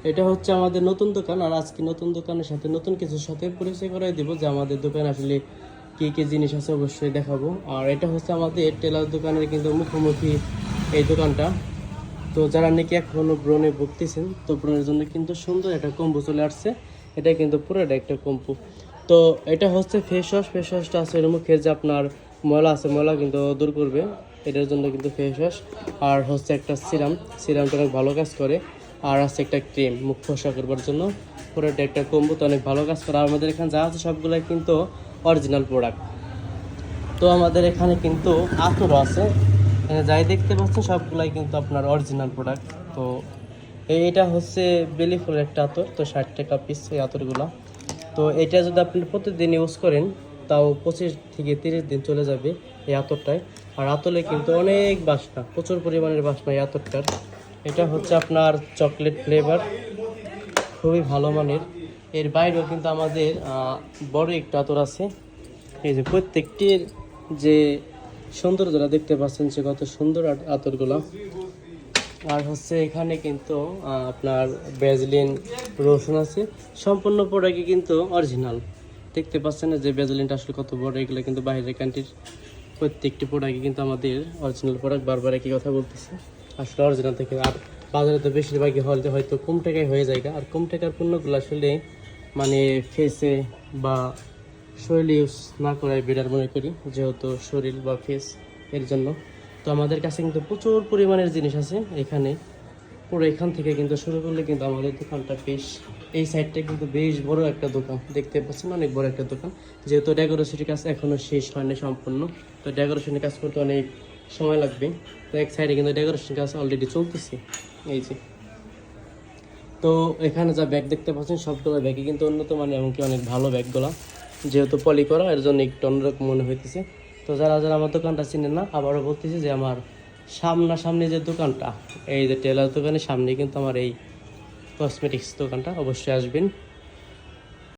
এটা হচ্ছে আমাদের নতুন দোকান, আর আজকে নতুন দোকানের সাথে নতুন কিছুর সাথে পরিচয় করাই দেবো যে আমাদের দোকানে আসলে কী কী জিনিস আছে অবশ্যই দেখাবো। আর এটা হচ্ছে আমাদের টেলার দোকানের কিন্তু মুখোমুখি এই দোকানটা। তো যারা নাকি এখনো ব্রণে ভুগতেছেন, তো ব্রণের জন্য কিন্তু সুন্দর একটা কম্বো চলে আসছে। এটা কিন্তু পুরোটা একটা কম্বো। তো এটা হচ্ছে ফেস ওয়াশ। ফেস ওয়াশটা আছে এর মুখের যে আপনার ময়লা আছে, ময়লা কিন্তু দূর করবে, এটার জন্য কিন্তু ফেস ওয়াশ। আর হচ্ছে একটা সিরাম, সিরামটা অনেক ভালো কাজ করে। আর আছে একটা ক্রিম মুখ ফসা করবার জন্য, পুরোটা একটা কম্বো, তো অনেক ভালো কাজ করে। আর আমাদের এখানে যা আছে সবগুলাই কিন্তু অরিজিনাল প্রোডাক্ট। তো আমাদের এখানে কিন্তু আতরও আছে, এখানে যাই দেখতে পাচ্ছেন সবগুলাই কিন্তু আপনার অরিজিনাল প্রোডাক্ট। তো এইটা হচ্ছে বেলি ফুলের একটা আতর, তো 60 টাকা পিস এই আতরগুলো। তো এটা যদি আপনি প্রতিদিন ইউজ করেন তাও 25 থেকে 30 দিন চলে যাবে এই আতরটায়। আর আতরে কিন্তু অনেক বাসনা, প্রচুর পরিমাণের বাসনা এই আতরটার। এটা হচ্ছে আপনার চকলেট ফ্লেভার, খুবই ভালো মানের। এর বাইরেও কিন্তু আমাদের বড় একটা আতর আছে। এই যে প্রত্যেকটির যে সৌন্দর্যটা দেখতে পাচ্ছেন সে কত সুন্দর আতরগুলো। আর হচ্ছে এখানে কিন্তু আপনার ভ্যাজলিন রসুন আছে, সম্পূর্ণ প্রোডাক্টই কিন্তু অরিজিনাল। দেখতে পাচ্ছেন না যে ভ্যাজলিনটা আসলে কত বড়, এগুলো কিন্তু বাইরের কান্ট্রির প্রত্যেকটি প্রোডাক্টই কিন্তু আমাদের অরিজিনাল প্রোডাক্ট। বারবার একই কথা বলতেছে, আসলে অরিজিনাল থেকে। আর বাজারে তো বেশিরভাগই হয়তো কম টাকায় হয়ে যায়, আর কম টাকার পণ্যগুলো আসলে মানে ফেসে বা শরীরে ইউজ না করাই বেটার মনে করি, যেহেতু শরীর বা ফেস এর জন্য। তো আমাদের কাছে কিন্তু প্রচুর পরিমাণের জিনিস আছে এখানে। পুরো এখান থেকে কিন্তু শুরু করলে কিন্তু আমাদের দোকানটা বেশ, এই সাইডটা কিন্তু বেশ বড় একটা দোকান, দেখতে পাচ্ছেন অনেক বড় একটা দোকান। যেহেতু ডেকোরেশনের কাজ এখনও শেষ হয়নি সম্পূর্ণ, তো ডেকোরেশনের কাজ করতে অনেক সময় লাগবে। তো এক সাইডে কিন্তু ডেকোরেশন কাজ অলরেডি চলতেছে এই যে। তো এখানে যা ব্যাগ দেখতে পাচ্ছেন সবগুলো ব্যাগই কিন্তু উন্নত মানের, এমনকি অনেক ভালো ব্যাগগুলো, যেহেতু পলি করা এর জন্য একটু অন্যরকম মনে হইতেছে। তো যারা যারা আমার দোকানটা চিনেন না, আবারও বলতেছি যে আমার সামনাসামনি যে দোকানটা, এই যে টেলার দোকানের সামনে কিন্তু আমার এই কসমেটিক্স দোকানটা, অবশ্যই আসবেন।